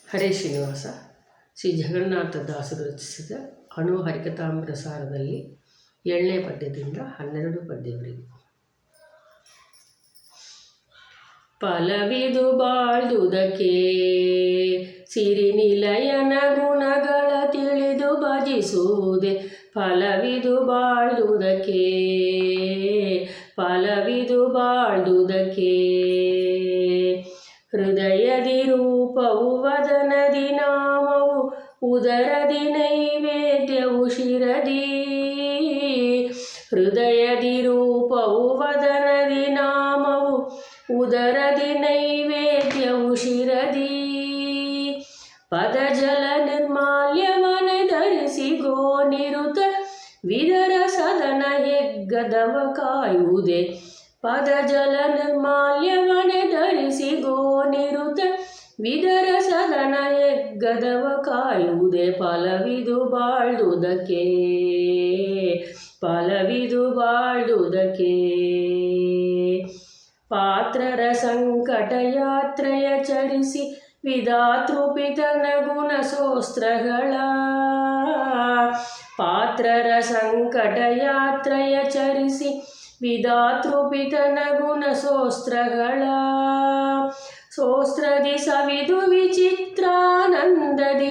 ಹರೇ ಶ್ರೀನಿವಾಸ. ಶ್ರೀ ಜಗನ್ನಾಥದಾಸರು ರಚಿಸಿದ ಅಣು ಹರಿಕಥಾಮೃತಸಾರದಲ್ಲಿ 7ನೇ ಪದ್ಯದಿಂದ 12 ಪದ್ಯವರೆಗೆ. ಫಲವಿದು ಬಾಳ್ದುದಕ್ಕೆ ಸಿರಿನಿಲಯನ ಗುಣಗಳ ತಿಳಿದು ಭಜಿಸುವುದೇ. ಫಲವಿದು ಬಾಳ್ದುದಕ್ಕೆ, ಫಲವಿದು ಬಾಳ್ದುದಕ್ಕೆ. ಹೃದಯದಿ ರೂಪವು ವದನದಿ ನಾಮವು ಉದರದಿ ನೈವೇದ್ಯವು ಶಿರದಿ. ಹೃದಯದಿ ರೂಪವು ವದನದಿ ನಾಮವು ಉದರದಿ ನೈವೇದ್ಯವು ಶಿರದಿ. ಪದಜಲ ನಿರ್ಮಾಲ್ಯವನ ಧರಿಸಿ ಗೋನಿರುತ ವಿದರ ಸದನ ಹೆಗ್ಗದವ ಕಾಯುವುದೇ. ಪದಜಲ ನಿರ್ಮಾಲ್ಯವನ ಧರಿಸಿ ಗೋನಿರುತ ವಿದರ ಸದನ ಹೆಗ್ಗದವ ಕಾಯುವುದೇ. ಫಲವಿದು ಬಾಳ್ದುದಕ್ಕೆ, ಫಲವಿದು ಬಾಳ್ದುದಕ್ಕೆ. ಪಾತ್ರರ ಸಂಕಟ ಯಾತ್ರೆಯ ಚರಿಸಿ ವಿಧಾತೃಪಿತನ ಗುಣ ಸೋಸ್ತ್ರಗಳ. ಪಾತ್ರರ ಸಂಕಟ ಯಾತ್ರೆಯ ಚರಿಸಿ ವಿಧಾತೃಪಿತನ ಗುಣ ಸೋಸ್ತ್ರಗಳ. ಸೋಸ್ತ್ರದಿ ಸವಿದು ವಿಚಿತ್ರಾನಂದದಿ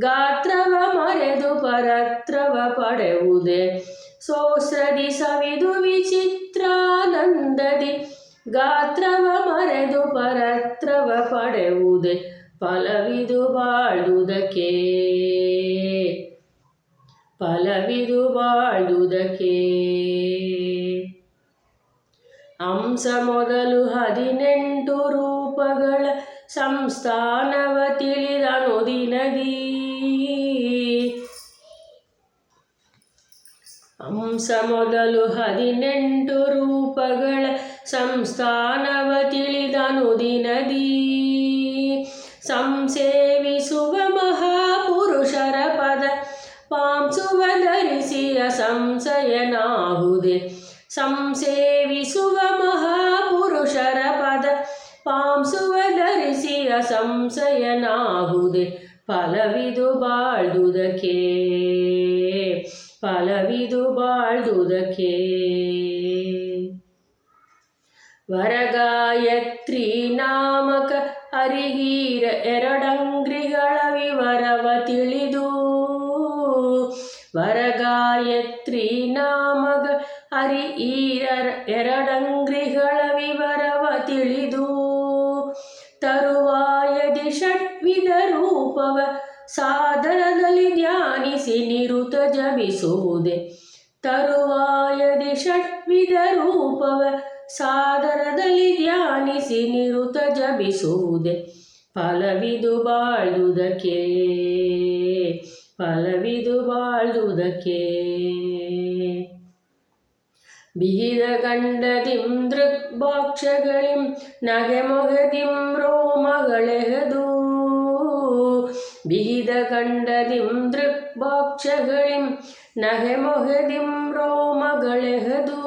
ಗಾತ್ರವ ಮರೆದು ಪರತ್ರವ ಪಡೆಯುವುದೇ. ಸೋಸ್ತ್ರದಿ ಸವಿದು ವಿಚಿತ್ರಾನಂದದಿ ಗಾತ್ರವ ಮರೆದು ಪರತ್ರವ ಪಡೆಯುವುದೇ. ಫಲವಿದು ಬಾಳ್ದುದಕ್ಕೆ, ಫಲವಿದು ಬಾಳ್ದುದಕ್ಕೆ. ಹಂಸ ಮೊದಲು 18 ರೂಪಗಳ ಸಂಸ್ಥಾನವ ತಿಳಿದನುದಿನದಿ. ಹಂಸ ಮೊದಲು 18 ರೂಪಗಳ ಸಂಸ್ಥಾನವ ತಿಳಿದನುದಿನದಿ. ಸಂಸೇವಿಸುವ ಮಹಾಪುರುಷರ ಪದ ಪಾಂಸುವ ಧರಿಸಿಯ ಸಂಶಯನಾಹುದೇ. ಸಂಸೇವಿಸುವ ಮಹಾಪುರುಷರ ಪದ ಪಾಂಸುವ ಧರಿಸಿಯ ಸಂಶಯನಾಹುದೇ. ಫಲವಿದು ಬಾಳ್ದುದಕ್ಕೆ, ಫಲವಿದು ಬಾಳ್ದುದಕ್ಕೆ. ವರಗಾಯತ್ರಿ ನಾಮಕ ಹರಿಹೀರ ಎರಡಂಗ್ರಿಗಳ ವಿವರವ ತಿಳಿದು. ವರಗಾಯತ್ರಿ ನಾಮಕ ಹರಿಹೀರ ಎರಡಂಗ್ರಿಗಳ ವಿವರವ ತಿಳಿದು. ತರುವಾಯದಿ ಷಡ್ವಿಧ ರೂಪವ ಸಾಧನದಲ್ಲಿ ಧ್ಯಾನಿಸಿ ನಿರುತ ಜಪಿಸುವುದೇ. ತರುವಾಯದಿ ಷಡ್ವಿಧ ರೂಪವ ಸಾಧನದಲ್ಲಿ ಧ್ಯಾನಿಸಿ ನಿರುತ ಜಪಿಸುವುದೇ. ಫಲವಿದು ಬಾಳ್ದುದಕ್ಕೆ, ಫಲವಿದು ಬಾಳ್ದುದಕ್ಕೆ. ಬಿಹಿದ ಗಂಡದಿಂ ದೃಗ್ಭಾಕ್ಷಗಳಿಂ ನಗೆಮೊಗದಿಂ ರೋಮಗಳೆಹದು. ಬಿಹಿದ ಗಂಡದಿಂ ದೃಗ್ಭಾಕ್ಷಗಳಿಂ ನಗೆಮೊಗದಿಂ ರೋಮಗಳೆಹದು.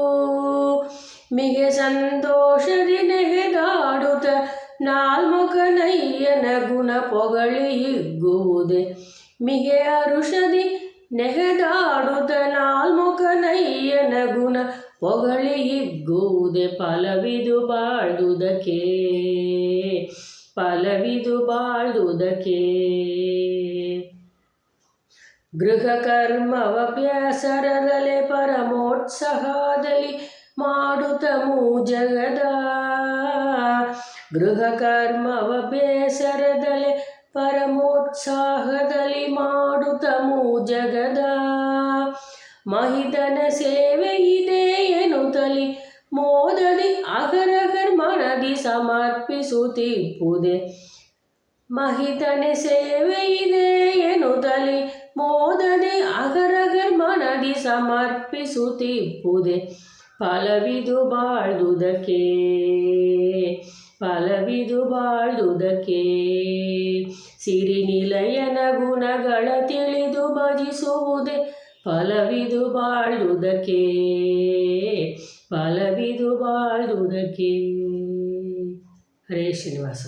ಮಿಗೆ ಸಂತೋಷದಿ ನೆಗೆದಾಡುತ್ತ ನಾಲ್ಮುಖನಯ್ಯನ ಗುಣ ಪೊಗಳಿ ಹಿಗ್ಗುವುದೇ. ಮಿಗೆ ಹರುಷದಿ ನೆಗೆದಾಡುತ್ತ ನಾಲ್ಮುಖನಯ್ಯನ ಗುಣ ಪೊಗಳಿ ಹಿಗ್ಗುವುದೇ. ಫಲವಿದು ಬಾಳ್ದುದಕ್ಕೆ, ಫಲವಿದು ಬಾಳ್ದುದಕ್ಕೆ. ಗೃಹ ಕರ್ಮವಭ್ಯಾಸರದಲೆ ಪರಮೋತ್ಸಾಹದಲ್ಲಿ ಮಾಡುತ್ತ ಮೂಜಗದ. ಗೃಹ ಕರ್ಮವಭ್ಯಾಸರದಲೆ ಪರಮೋತ್ಸಾಹದಲ್ಲಿ ಮಾಡುತ್ತ ಮೂಜಗದ. ಮಹಿತನ ಸೇವೆ ಇದೆ ಎನ್ನುತ್ತಲಿ ಮೋದದಿ ಅಗರಗರ್ ಮನದಿ ಸಮರ್ಪಿಸುತ್ತಿಪ್ಪುದೇ. ಮಹಿತನ ಸೇವೆ ಇದೆ ಎನ್ನುತ್ತಲಿ ಮೋದದಿ ಅಗರಗರ್ ಮನದಿ ಸಮರ್ಪಿಸುತ್ತಿಪ್ಪುದೇ. ಫಲವಿದು ಬಾಳ್ದುದಕ್ಕೆ, ಫಲವಿದು ಬಾಳ್ದುದಕ್ಕೆ. ಸಿರಿನಿಲಯನ ಗುಣಗಳ ತಿಳಿದು ಭಜಿಸುವುದೇ. ಫಲವಿದು ಬಾಳ್ದುದಕ್ಕೆ, ಫಲವಿದು ಬಾಳ್ದುದಕ್ಕೆ. ಹರೇ ಶ್ರೀನಿವಾಸ.